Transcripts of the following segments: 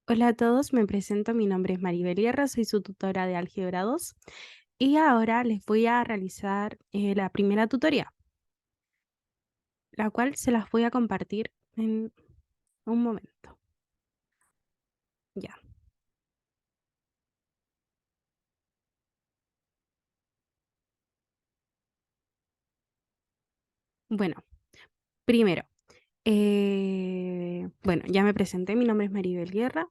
Hola a todos, me presento, mi nombre es Maribel Guerra, soy su tutora de Álgebra 2 y ahora les voy a realizar la primera tutoría, la cual se las voy a compartir en un momento. Ya. Bueno, primero, bueno, ya me presenté, mi nombre es Maribel Guerra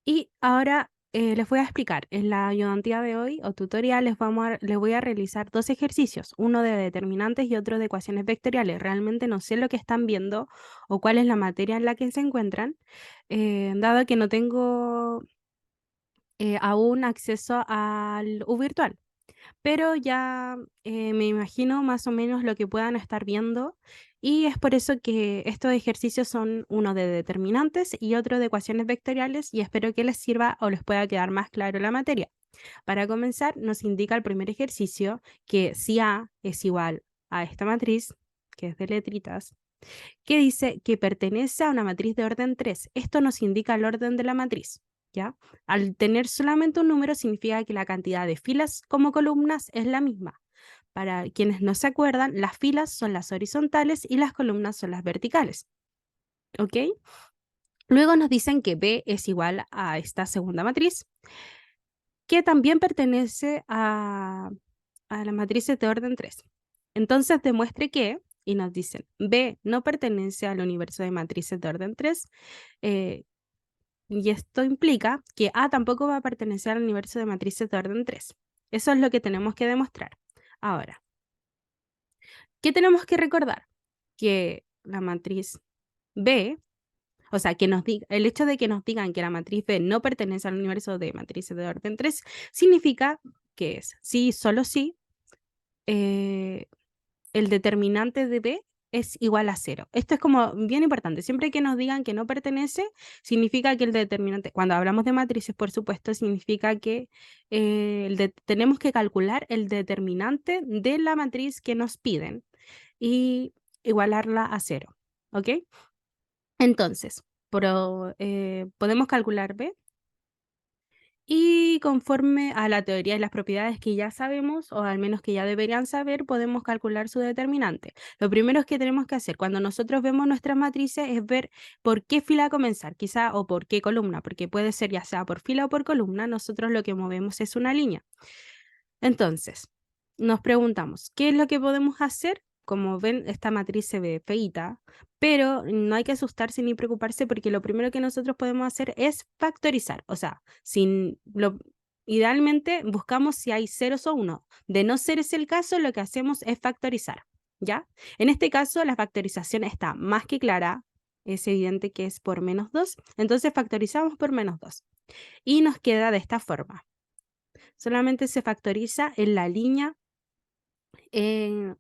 y ahora les voy a explicar. En la ayudantía de hoy o tutorial les voy a realizar dos ejercicios, uno de determinantes y otro de ecuaciones vectoriales. Realmente no sé lo que están viendo o cuál es la materia en la que se encuentran, dado que no tengo aún acceso al U virtual. Pero ya me imagino más o menos lo que puedan estar viendo y es por eso que estos ejercicios son uno de determinantes y otro de ecuaciones vectoriales y espero que les sirva o les pueda quedar más claro la materia. Para comenzar, nos indica el primer ejercicio que si A es igual a esta matriz, que es de letritas, que dice que pertenece a una matriz de orden 3. Esto nos indica el orden de la matriz, ¿ya? Al tener solamente un número significa que la cantidad de filas como columnas es la misma. Para quienes no se acuerdan, las filas son las horizontales y las columnas son las verticales, ¿ok? Luego nos dicen que B es igual a esta segunda matriz, que también pertenece a las matrices de orden 3. Entonces demuestre que, y nos dicen, B no pertenece al universo de matrices de orden 3, eh, y esto implica que A tampoco va a pertenecer al universo de matrices de orden 3. Eso es lo que tenemos que demostrar. Ahora, ¿qué tenemos que recordar? Que la matriz B, o sea, que nos diga, el hecho de que nos digan que la matriz B no pertenece al universo de matrices de orden 3 significa que es sí, solo sí, eh, el determinante de B es igual a cero. Esto es como bien importante. Siempre que nos digan que no pertenece, significa que el determinante, cuando hablamos de matrices, por supuesto, significa que tenemos que calcular el determinante de la matriz que nos piden y igualarla a cero. ¿Ok? Entonces, podemos calcular B y conforme a la teoría de las propiedades que ya sabemos, o al menos que ya deberían saber, podemos calcular su determinante. Lo primero que tenemos que hacer cuando nosotros vemos nuestras matrices es ver por qué fila comenzar, quizá, o por qué columna, porque puede ser ya sea por fila o por columna, nosotros lo que movemos es una línea. Entonces, nos preguntamos, ¿qué es lo que podemos hacer? Como ven, esta matriz se ve feíta, pero no hay que asustarse ni preocuparse porque lo primero que nosotros podemos hacer es factorizar. O sea, idealmente buscamos si hay ceros o uno. De no ser ese el caso, lo que hacemos es factorizar, ¿ya? En este caso, la factorización está más que clara. Es evidente que es por menos 2. Entonces factorizamos por menos 2. Y nos queda de esta forma. Solamente se factoriza en la línea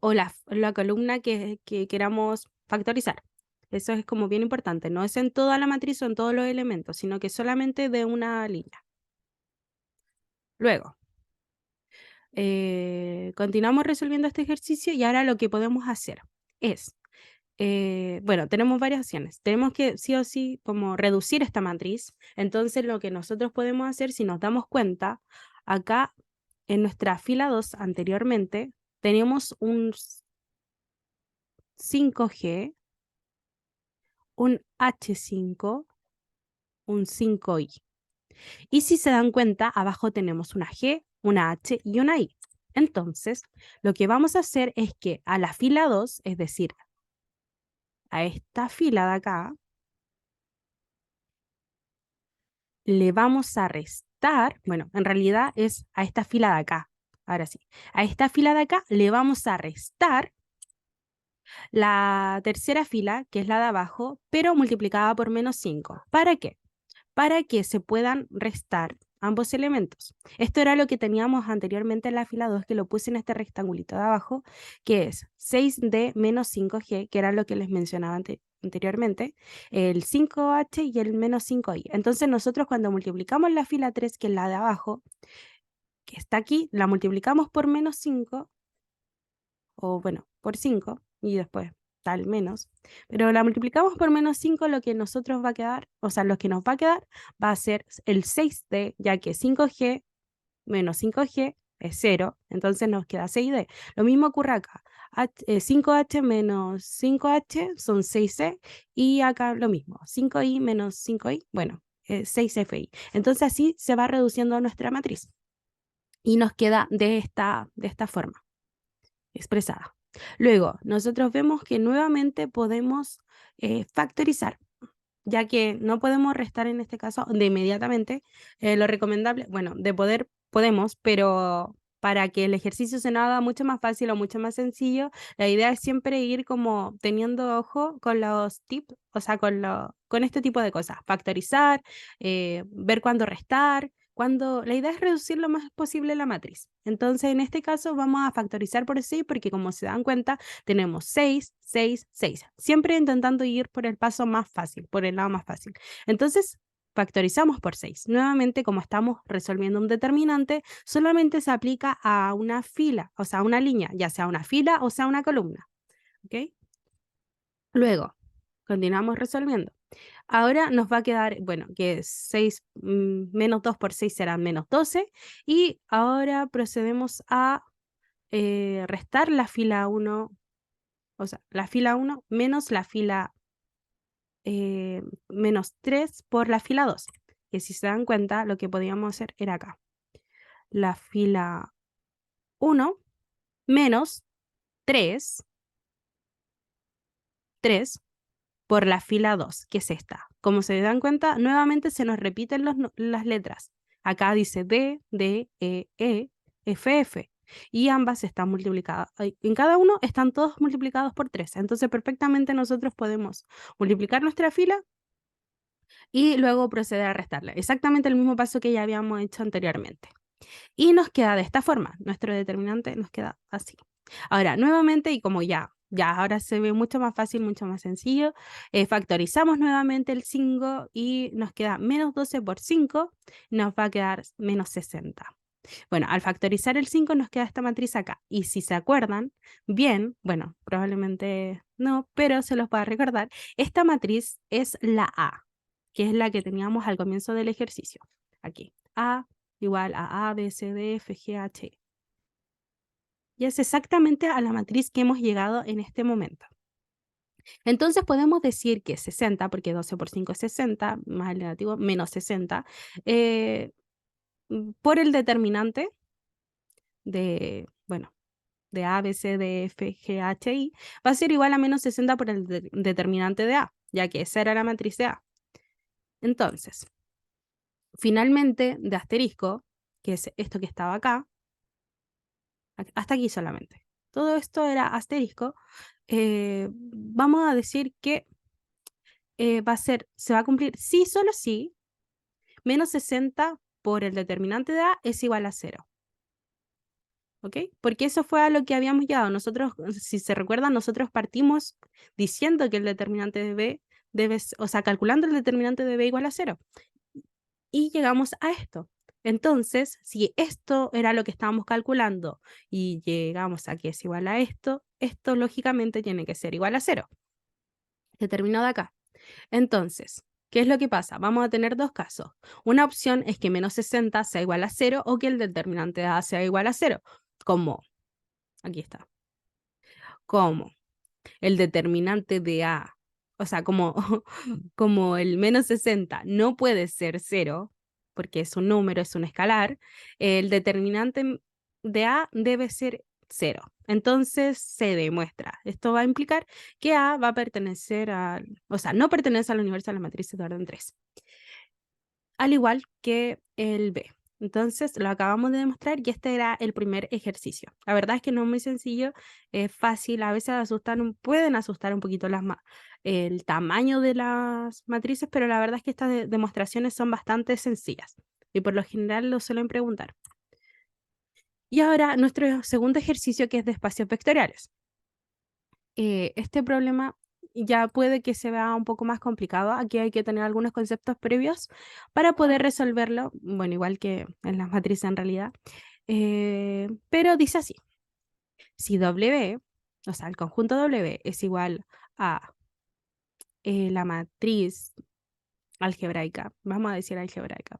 o la columna que queramos factorizar. Eso es como bien importante. No es en toda la matriz o en todos los elementos, sino que solamente de una línea. Luego, continuamos resolviendo este ejercicio y ahora lo que podemos hacer es, bueno, tenemos varias opciones. Tenemos que sí o sí como reducir esta matriz. Entonces, lo que nosotros podemos hacer, si nos damos cuenta, acá en nuestra fila 2 anteriormente, tenemos un 5G, un H5, un 5i. Y si se dan cuenta, abajo tenemos una G, una H y una I. Entonces, lo que vamos a hacer es que a la fila 2, es decir, a esta fila de acá, le vamos a restar, bueno, en realidad es a esta fila de acá, ahora sí, a esta fila de acá le vamos a restar la tercera fila, que es la de abajo, pero multiplicada por menos 5. ¿Para qué? Para que se puedan restar ambos elementos. Esto era lo que teníamos anteriormente en la fila 2, que lo puse en este rectangulito de abajo, que es 6D menos 5G, que era lo que les mencionaba anteriormente, el 5H y el menos 5I. Entonces nosotros cuando multiplicamos la fila 3, que es la de abajo, que está aquí, la multiplicamos por menos 5, o bueno, por 5, y después tal menos, pero la multiplicamos por menos 5, lo que nosotros va a quedar, o sea, lo que nos va a quedar va a ser el 6D, ya que 5G menos 5G es 0, entonces nos queda 6D. Lo mismo ocurre acá. 5H menos 5H son 6C y acá lo mismo. 5I menos 5I, bueno, 6FI. Entonces así se va reduciendo nuestra matriz y nos queda de esta forma expresada. Luego, nosotros vemos que nuevamente podemos factorizar, ya que no podemos restar en este caso de inmediatamente. Lo recomendable, bueno, de poder podemos, pero para que el ejercicio se nos haga mucho más fácil o mucho más sencillo, la idea es siempre ir como teniendo ojo con los tips, o sea, con este tipo de cosas, factorizar, ver cuándo restar. La idea es reducir lo más posible la matriz. Entonces, en este caso, vamos a factorizar por 6 porque, como se dan cuenta, tenemos 6, 6, 6. Siempre intentando ir por el paso más fácil, por el lado más fácil. Entonces, factorizamos por 6. Nuevamente, como estamos resolviendo un determinante, solamente se aplica a una fila, o sea, a una línea, ya sea una fila o sea una columna. ¿Ok? Luego, continuamos resolviendo. Ahora nos va a quedar, bueno, que 6 menos 2 por 6 será menos 12. Y ahora procedemos a restar la fila 1, o sea, la fila 1 menos la fila menos 3 por la fila 2. Que si se dan cuenta, lo que podíamos hacer era acá. La fila 1 menos 3 por la fila 2, que es esta. Como se dan cuenta, nuevamente se nos repiten las letras. Acá dice D, D, F, F. Y ambas están multiplicadas. En cada uno están todos multiplicados por 3. Entonces, perfectamente nosotros podemos multiplicar nuestra fila y luego proceder a restarla. Exactamente el mismo paso que ya habíamos hecho anteriormente. Y nos queda de esta forma. Nuestro determinante nos queda así. Ahora, nuevamente, y como ya ahora se ve mucho más fácil, mucho más sencillo, factorizamos nuevamente el 5 y nos queda menos 12 por 5, nos va a quedar menos 60. Bueno, al factorizar el 5 nos queda esta matriz acá. Y si se acuerdan, bien, bueno, probablemente no, pero se los voy a recordar, esta matriz es la A, que es la que teníamos al comienzo del ejercicio. Aquí, A igual a B, C, D, F, G, H, I. Y es exactamente a la matriz que hemos llegado en este momento. Entonces podemos decir que 60, porque 12 por 5 es 60, más el negativo, menos 60, por el determinante de, bueno, de A, B, C, D, F, G, H, I, va a ser igual a menos 60 por el determinante de A, ya que esa era la matriz de A. Entonces, finalmente, de asterisco, que es esto que estaba acá, hasta aquí solamente. Todo esto era asterisco. Vamos a decir que se va a cumplir sí, solo sí, menos 60 por el determinante de A es igual a 0. ¿Ok? Porque eso fue a lo que habíamos llegado. Nosotros, si se recuerdan, nosotros partimos diciendo que el determinante de B o sea, calculando el determinante de B igual a 0. Y llegamos a esto. Entonces, si esto era lo que estábamos calculando y llegamos a que es igual a esto lógicamente tiene que ser igual a 0. Determinado acá. Entonces, ¿qué es lo que pasa? Vamos a tener dos casos. Una opción es que menos 60 sea igual a 0 o que el determinante de A sea igual a 0. Como, aquí está, como el determinante de A, o sea, como, como el menos 60 no puede ser 0, porque es un número, es un escalar, el determinante de A debe ser 0. Entonces se demuestra. Esto va a implicar que A va a pertenecer o sea, no pertenece al universo de las matrices de orden 3, al igual que el B. Entonces lo acabamos de demostrar y este era el primer ejercicio. La verdad es que no es muy sencillo, es fácil, a veces pueden asustar un poquito el tamaño de las matrices, pero la verdad es que estas demostraciones son bastante sencillas y por lo general lo suelen preguntar. Y ahora nuestro segundo ejercicio, que es de espacios vectoriales. Este problema ya puede que se vea un poco más complicado. Aquí hay que tener algunos conceptos previos para poder resolverlo, bueno, igual que en las matrices en realidad. Pero dice así: si W o sea, el conjunto W es igual a la matriz algebraica, vamos a decir algebraica,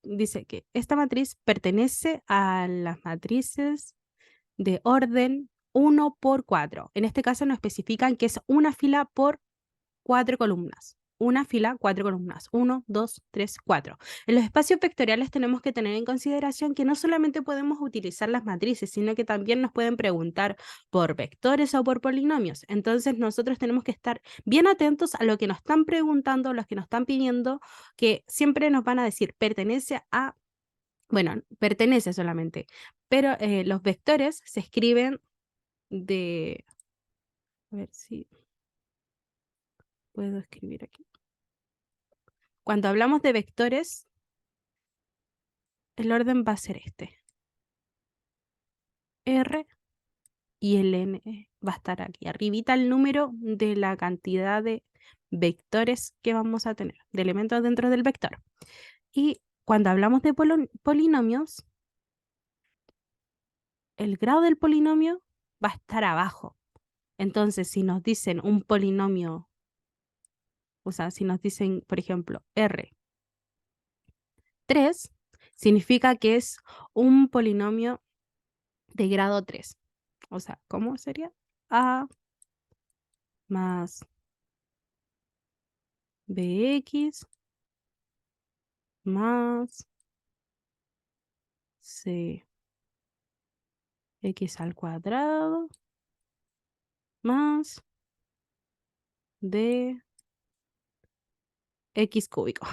dice que esta matriz pertenece a las matrices de orden 1 por 4. En este caso nos especifican que es una fila por 4 columnas. Una fila, 4 columnas. 1, 2, 3, 4. En los espacios vectoriales tenemos que tener en consideración que no solamente podemos utilizar las matrices, sino que también nos pueden preguntar por vectores o por polinomios. Entonces nosotros tenemos que estar bien atentos a lo que nos están preguntando, los que nos están pidiendo, que siempre nos van a decir pertenece a, bueno, pertenece solamente, pero los vectores se escriben de, a ver si puedo escribir aquí. Cuando hablamos de vectores, el orden va a ser este. R y el N va a estar aquí. Arribita el número de la cantidad de vectores que vamos a tener, de elementos dentro del vector. Y cuando hablamos de polinomios, el grado del polinomio va a estar abajo. Entonces, si nos dicen un polinomio, o sea, si nos dicen, por ejemplo, R3, significa que es un polinomio de grado 3. O sea, ¿cómo sería? A más bx más cx al cuadrado más dx cúbico.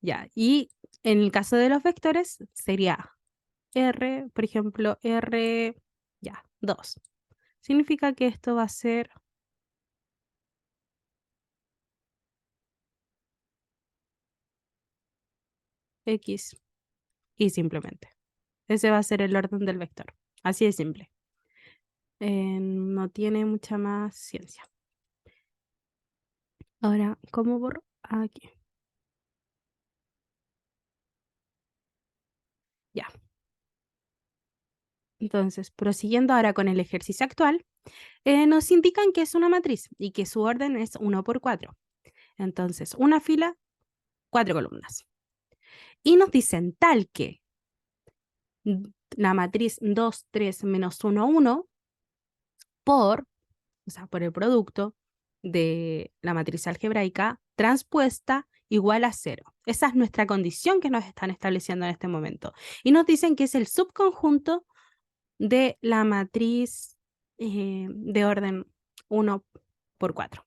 Ya, y en el caso de los vectores sería r, por ejemplo, r, ya, 2. Significa que esto va a ser x y simplemente. Ese va a ser el orden del vector. Así de simple. No tiene mucha más ciencia. Ahora, ¿cómo borro? Aquí. Ya. Entonces, prosiguiendo ahora con el ejercicio actual, nos indican que es una matriz y que su orden es 1 por 4. Entonces, una fila, 4 columnas. Y nos dicen tal que la matriz 2, 3, menos 1, 1 por, o sea, por el producto de la matriz algebraica transpuesta igual a 0. Esa es nuestra condición que nos están estableciendo en este momento. Y nos dicen que es el subconjunto de la matriz de orden 1 por 4.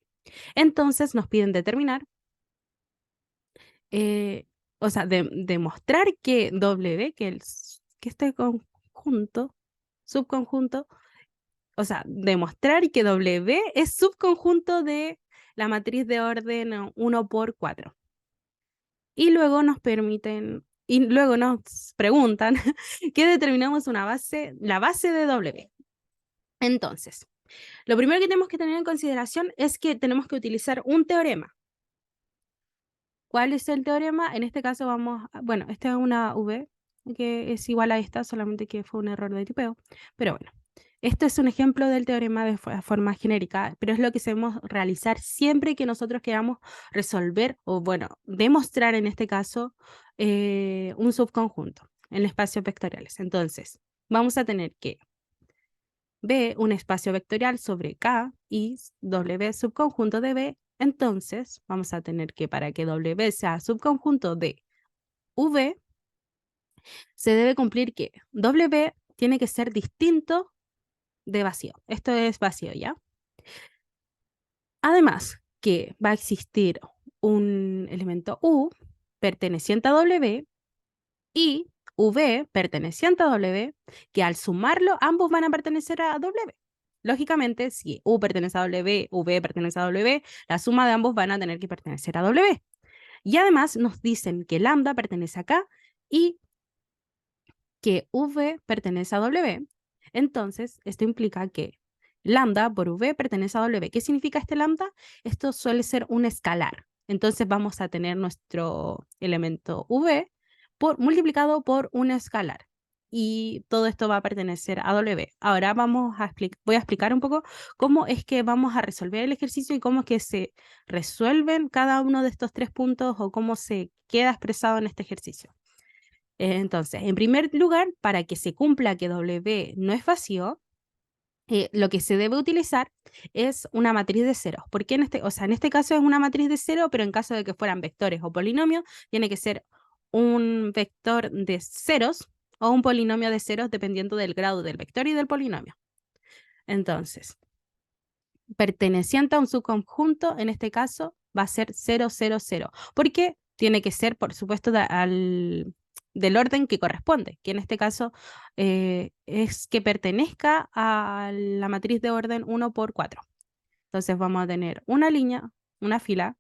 Entonces nos piden determinar, o sea, demostrar que W, que este conjunto, subconjunto, o sea, demostrar que W es subconjunto de la matriz de orden 1 por 4. Y luego nos permiten, y luego nos preguntan que determinamos una base, la base de W. Entonces, lo primero que tenemos que tener en consideración es que tenemos que utilizar un teorema. ¿Cuál es el teorema? En este caso vamos, bueno, esta es una V que es igual a esta, solamente que fue un error de tipeo, pero bueno. Esto es un ejemplo del teorema de forma genérica, pero es lo que debemos realizar siempre que nosotros queramos resolver o, bueno, demostrar en este caso un subconjunto en espacios vectoriales. Entonces, vamos a tener que B, un espacio vectorial sobre K y W subconjunto de B. Entonces, vamos a tener que para que W sea subconjunto de V, se debe cumplir que W tiene que ser distinto de vacío. Esto es vacío, ¿ya? Además, que va a existir un elemento U perteneciente a W y V perteneciente a W, que al sumarlo ambos van a pertenecer a W. Lógicamente, si U pertenece a W, V pertenece a W, la suma de ambos van a tener que pertenecer a W. Y además nos dicen que lambda pertenece acá y que V pertenece a W. Entonces, esto implica que lambda por V pertenece a W. ¿Qué significa este lambda? Esto suele ser un escalar. Entonces vamos a tener nuestro elemento V multiplicado por un escalar. y todo esto va a pertenecer a W. Ahora voy a explicar un poco cómo es que vamos a resolver el ejercicio y cómo es que se resuelven cada uno de estos 3 puntos o cómo se queda expresado en este ejercicio. Entonces, en primer lugar, para que se cumpla que W no es vacío, lo que se debe utilizar es una matriz de ceros. Porque en este caso es una matriz de cero, pero en caso de que fueran vectores o polinomios, tiene que ser un vector de ceros o un polinomio de ceros dependiendo del grado del vector y del polinomio. Entonces, perteneciente a un subconjunto, en este caso, va a ser 0, 0, 0. Porque tiene que ser, por supuesto, del orden que corresponde, que en este caso es que pertenezca a la matriz de orden 1 por 4. Entonces vamos a tener una línea, una fila,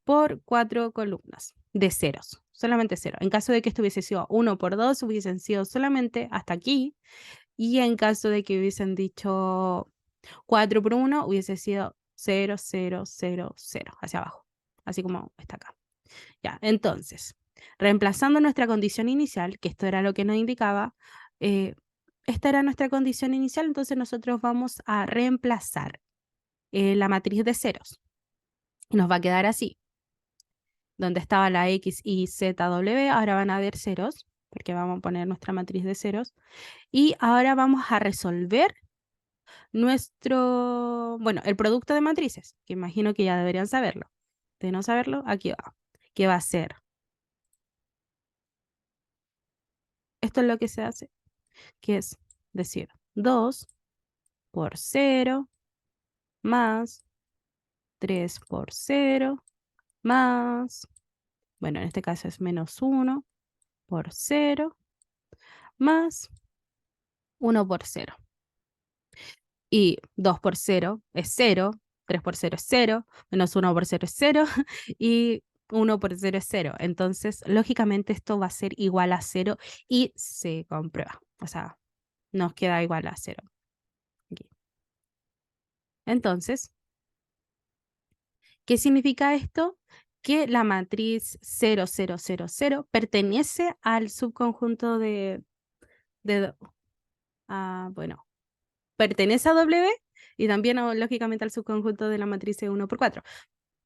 por 4 columnas de ceros, solamente cero. En caso de que esto hubiese sido 1 por 2, hubiesen sido solamente hasta aquí. Y en caso de que hubiesen dicho 4 por 1, hubiese sido 0, 0, 0, 0, hacia abajo, así como está acá. Ya, entonces, reemplazando nuestra condición inicial, que esto era lo que nos indicaba, esta era nuestra condición inicial, entonces nosotros vamos a reemplazar la matriz de ceros. Y nos va a quedar así. Donde estaba la X, Y, Z, W, ahora van a haber ceros, porque vamos a poner nuestra matriz de ceros. Y ahora vamos a resolver el producto de matrices, que imagino que ya deberían saberlo. De no saberlo, aquí va. Que va a ser, esto es lo que se hace, que es decir, 2 por 0 más 3 por 0 más, bueno, en este caso es menos 1 por 0 más 1 por 0. Y 2 por 0 es 0, 3 por 0 es 0, menos 1 por 0 es 0 y 1 por 0 es 0. Entonces, lógicamente esto va a ser igual a 0 y se comprueba. O sea, nos queda igual a 0. Aquí. Entonces, ¿qué significa esto? Que la matriz 0, 0, 0, 0 pertenece al subconjunto de bueno, pertenece a W y también lógicamente al subconjunto de la matriz 1 por 4.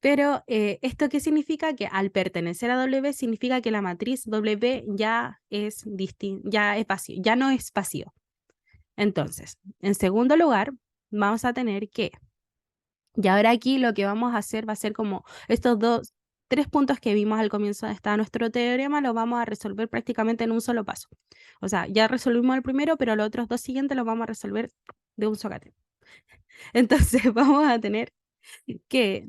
Pero ¿esto qué significa? Que al pertenecer a W significa que la matriz W ya es vacío, ya no es vacío. Entonces, en segundo lugar, vamos a tener que, y ahora aquí lo que vamos a hacer va a ser como estos tres puntos que vimos al comienzo de nuestro teorema, los vamos a resolver prácticamente en un solo paso. O sea, ya resolvimos el primero, pero los otros dos siguientes los vamos a resolver de un socate. Entonces vamos a tener que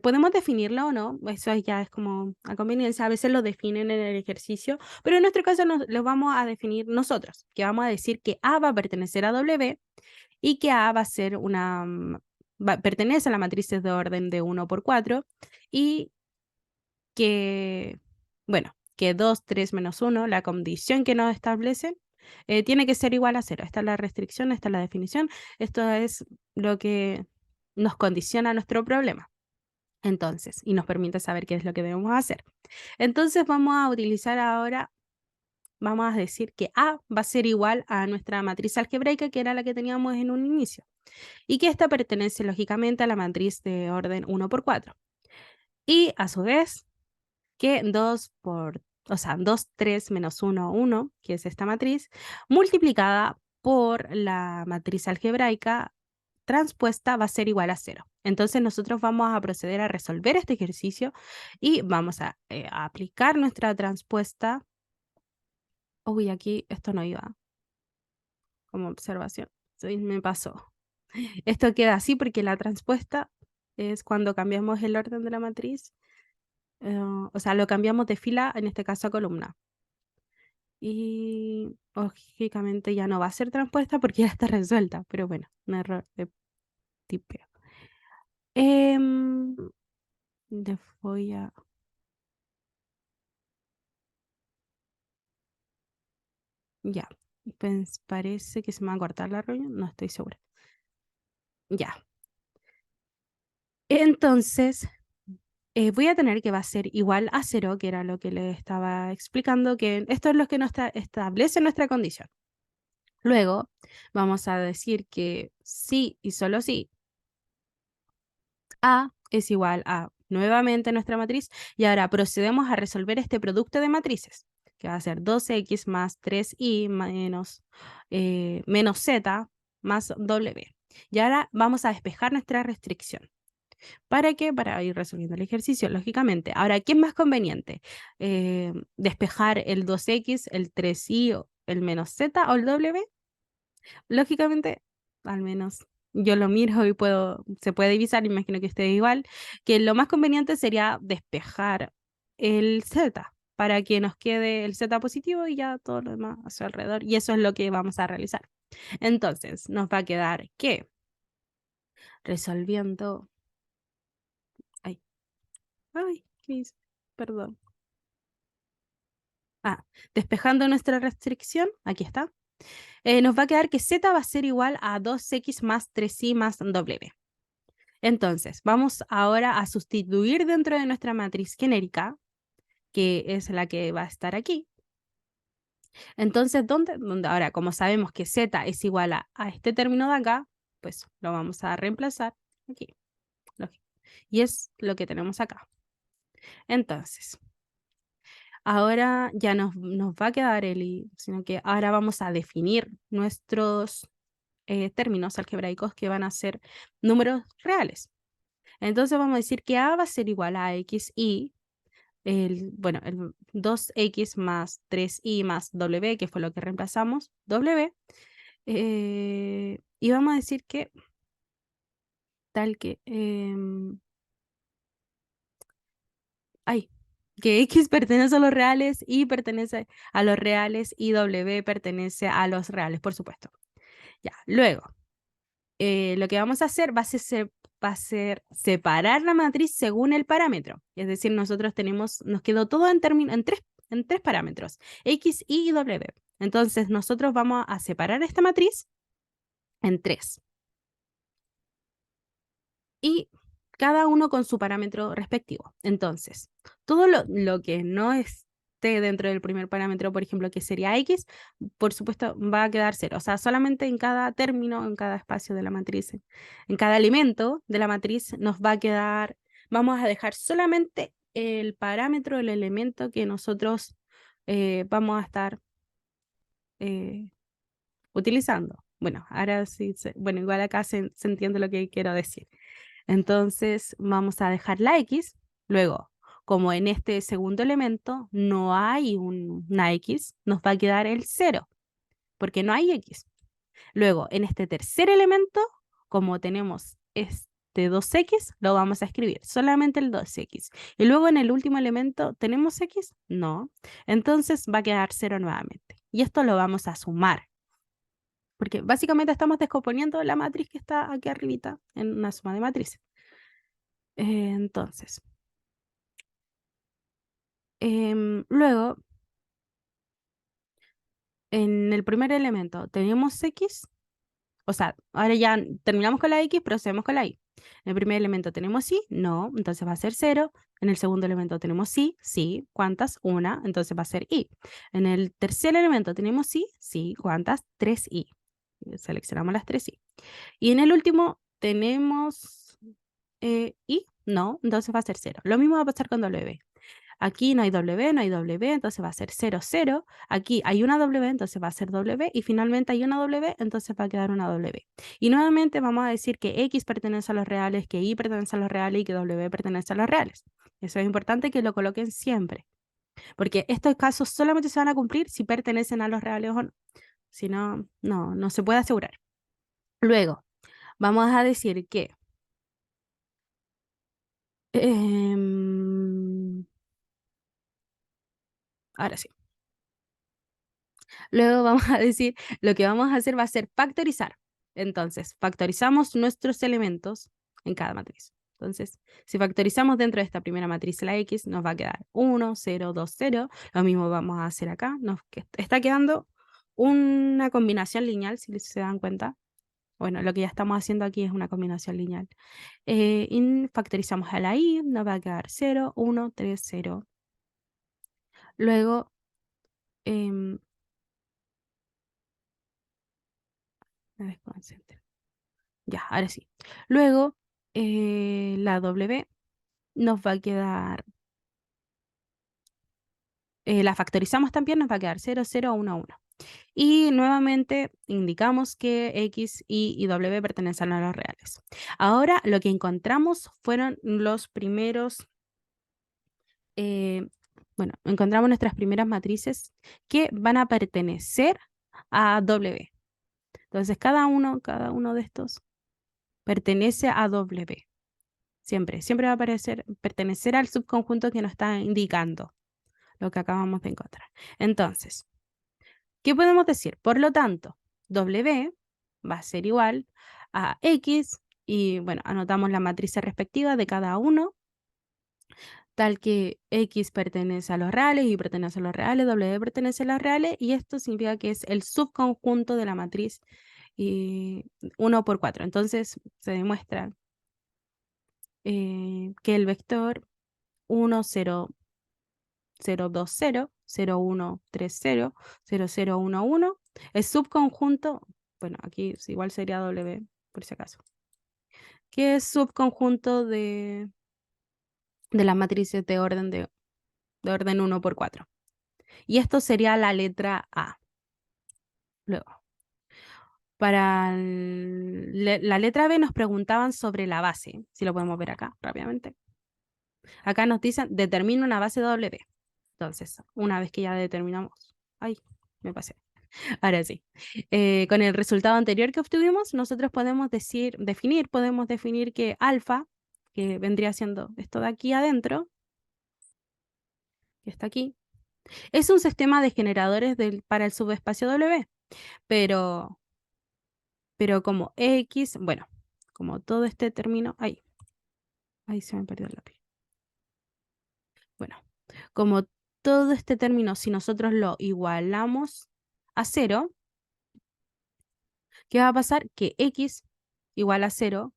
podemos definirlo o no, eso ya es como a conveniencia, a veces lo definen en el ejercicio, pero en nuestro caso lo vamos a definir nosotros, que vamos a decir que A va a pertenecer a W y que A va a ser pertenece a la matriz de orden de 1 por 4 y que, bueno, que 2, 3 menos 1, la condición que nos establecen, tiene que ser igual a 0. Esta es la restricción, esta es la definición, esto es lo que nos condiciona nuestro problema. Entonces, y nos permite saber qué es lo que debemos hacer. Entonces vamos a utilizar ahora, vamos a decir que A va a ser igual a nuestra matriz algebraica, que era la que teníamos en un inicio, y que esta pertenece lógicamente a la matriz de orden 1 por 4. Y a su vez, que 2, 3 menos 1, 1, que es esta matriz, multiplicada por la matriz algebraica transpuesta va a ser igual a 0. Entonces nosotros vamos a proceder a resolver este ejercicio y vamos a aplicar nuestra transpuesta. Uy, aquí esto no iba como observación. Sí, me pasó. Esto queda así porque la transpuesta es cuando cambiamos el orden de la matriz. O sea, lo cambiamos de fila, en este caso a columna. Y lógicamente ya no va a ser transpuesta porque ya está resuelta, pero bueno, un error de tipeo. Les voy a... Ya, pues parece que se me va a cortar la reunión, no estoy segura. Ya. Entonces, voy a tener que va a ser igual a 0, que era lo que le estaba explicando, que esto es lo que nos establece nuestra condición. Luego vamos a decir que sí y solo sí A es igual a nuevamente nuestra matriz y ahora procedemos a resolver este producto de matrices, que va a ser 2x más 3y menos z más w. Y ahora vamos a despejar nuestra restricción. ¿Para qué? Para ir resolviendo el ejercicio, lógicamente. Ahora, ¿qué es más conveniente? ¿Despejar el 2x, el 3y, el menos z o el w? Lógicamente, al menos yo lo miro y se puede divisar, imagino que ustedes igual, que lo más conveniente sería despejar el z para que nos quede el z positivo y ya todo lo demás a su alrededor. Y eso es lo que vamos a realizar. Entonces, nos va a quedar que resolviendo... Ay, ay, ¿qué hice? Perdón. Ah, despejando nuestra restricción, aquí está. Nos va a quedar que z va a ser igual a 2x más 3y más w. Entonces, vamos ahora a sustituir dentro de nuestra matriz genérica, que es la que va a estar aquí. Entonces, ¿dónde? Ahora, como sabemos que z es igual a este término de acá, pues lo vamos a reemplazar aquí. Y es lo que tenemos acá. Entonces, ahora ya nos va a quedar el i, sino que ahora vamos a definir nuestros términos algebraicos que van a ser números reales. Entonces vamos a decir que a va a ser igual a xy, el 2x más 3y más w, que fue lo que reemplazamos, w, y vamos a decir que tal que, que x pertenece a los reales, y pertenece a los reales, y w pertenece a los reales, por supuesto. Ya, luego, lo que vamos a hacer va a ser separar la matriz según el parámetro. Es decir, nos quedó todo en tres parámetros, x, y w. Entonces, nosotros vamos a separar esta matriz en 3. Y cada uno con su parámetro respectivo. Entonces, todo lo que no esté dentro del primer parámetro, por ejemplo, que sería x, por supuesto va a quedar 0. O sea, solamente en cada término, en cada espacio de la matriz, en cada elemento de la matriz nos va a quedar, vamos a dejar solamente el parámetro del elemento que nosotros vamos a estar utilizando. Bueno, ahora sí, bueno, igual acá se entiende lo que quiero decir. Entonces vamos a dejar la x. Luego, como en este segundo elemento no hay una x, nos va a quedar el 0, porque no hay x. Luego, en este tercer elemento, como tenemos este 2x, lo vamos a escribir, solamente el 2x. Y luego en el último elemento, ¿tenemos x? No. Entonces va a quedar 0 nuevamente. Y esto lo vamos a sumar, porque básicamente estamos descomponiendo la matriz que está aquí arribita en una suma de matrices. Entonces, luego, en el primer elemento tenemos x, o sea, ahora ya terminamos con la x, procedemos con la y. En el primer elemento tenemos y, no, entonces va a ser 0. En el segundo elemento tenemos sí, sí, ¿cuántas? Una, entonces va a ser y. En el tercer elemento tenemos sí, sí, ¿cuántas? 3y. Seleccionamos las 3y. Y en el último tenemos y, no, entonces va a ser 0. Lo mismo va a pasar con w. Aquí no hay W, entonces va a ser 0, 0. Aquí hay una W, entonces va a ser W. Y finalmente hay una W, entonces va a quedar una W. Y nuevamente vamos a decir que X pertenece a los reales, que Y pertenece a los reales y que W pertenece a los reales. Eso es importante que lo coloquen siempre, porque estos casos solamente se van a cumplir si pertenecen a los reales o no. Si no, no se puede asegurar. Luego, vamos a decir que... ahora sí. Luego vamos a decir, lo que vamos a hacer va a ser factorizar. Entonces, factorizamos nuestros elementos en cada matriz. Entonces, si factorizamos dentro de esta primera matriz la x, nos va a quedar 1, 0, 2, 0. Lo mismo vamos a hacer acá. Está quedando una combinación lineal, si se dan cuenta. Bueno, lo que ya estamos haciendo aquí es una combinación lineal. Y factorizamos a la i, nos va a quedar 0, 1, 3, 0. Luego, me desconcentro. Ya, ahora sí. Luego, la w nos va a quedar, la factorizamos también, nos va a quedar 0, 0, 1, 1. Y nuevamente indicamos que x, y w pertenecen a los reales. Ahora lo que encontramos fueron los primeros, bueno, encontramos nuestras primeras matrices que van a pertenecer a w. Entonces cada uno de estos pertenece a w. Siempre va a pertenecer al subconjunto que nos está indicando lo que acabamos de encontrar. Entonces, ¿qué podemos decir? Por lo tanto, W va a ser igual a X y, bueno, anotamos la matriz respectiva de cada uno, tal que X pertenece a los reales, Y pertenece a los reales, W pertenece a los reales, y esto significa que es el subconjunto de la matriz 1 por 4. Entonces, se demuestra que el vector 1, 0, 0, 2, 0, 0, 1, 3, 0, 0, 0, 1, 1, es subconjunto, bueno, aquí igual sería W, por si acaso, que es subconjunto de las matrices de orden 1 por 4. Y esto sería la letra A. Luego, para la letra B nos preguntaban sobre la base, si lo podemos ver acá rápidamente. Acá nos dicen, determina una base W. Entonces, una vez que ya determinamos, ay, me pasé. Ahora sí. Con el resultado anterior que obtuvimos, nosotros podemos definir que alfa, que vendría siendo esto de aquí adentro, que está aquí, es un sistema de generadores para el subespacio W, pero como X, bueno, como todo este término, ahí se me perdió el lápiz. Bueno, como todo este término, si nosotros lo igualamos a 0, ¿qué va a pasar? Que X igual a 0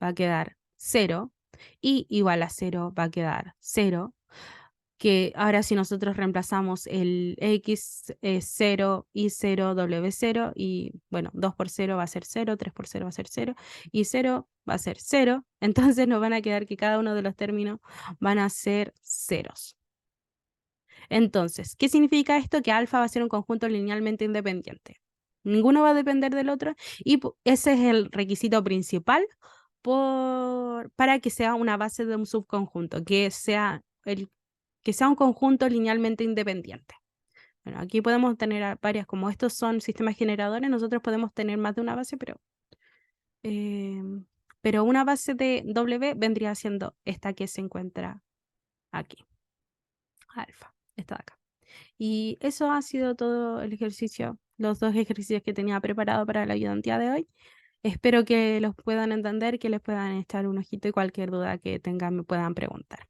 va a quedar 0, y igual a 0 va a quedar 0, que ahora si nosotros reemplazamos el x 0, y 0, w 0, y bueno, 2 por 0 va a ser 0, 3 por 0 va a ser 0, y 0 va a ser 0, entonces nos van a quedar que cada uno de los términos van a ser ceros. Entonces, ¿qué significa esto? Que alfa va a ser un conjunto linealmente independiente. Ninguno va a depender del otro, y ese es el requisito principal para que sea una base de un subconjunto, que sea un conjunto linealmente independiente. Bueno, aquí podemos tener varias, como estos son sistemas generadores, nosotros podemos tener más de una base, pero una base de W vendría siendo esta que se encuentra aquí, alfa, esta de acá. Y eso ha sido todo el ejercicio, los dos ejercicios que tenía preparado para la ayudantía de hoy. Espero que los puedan entender, que les puedan echar un ojito, y cualquier duda que tengan me puedan preguntar.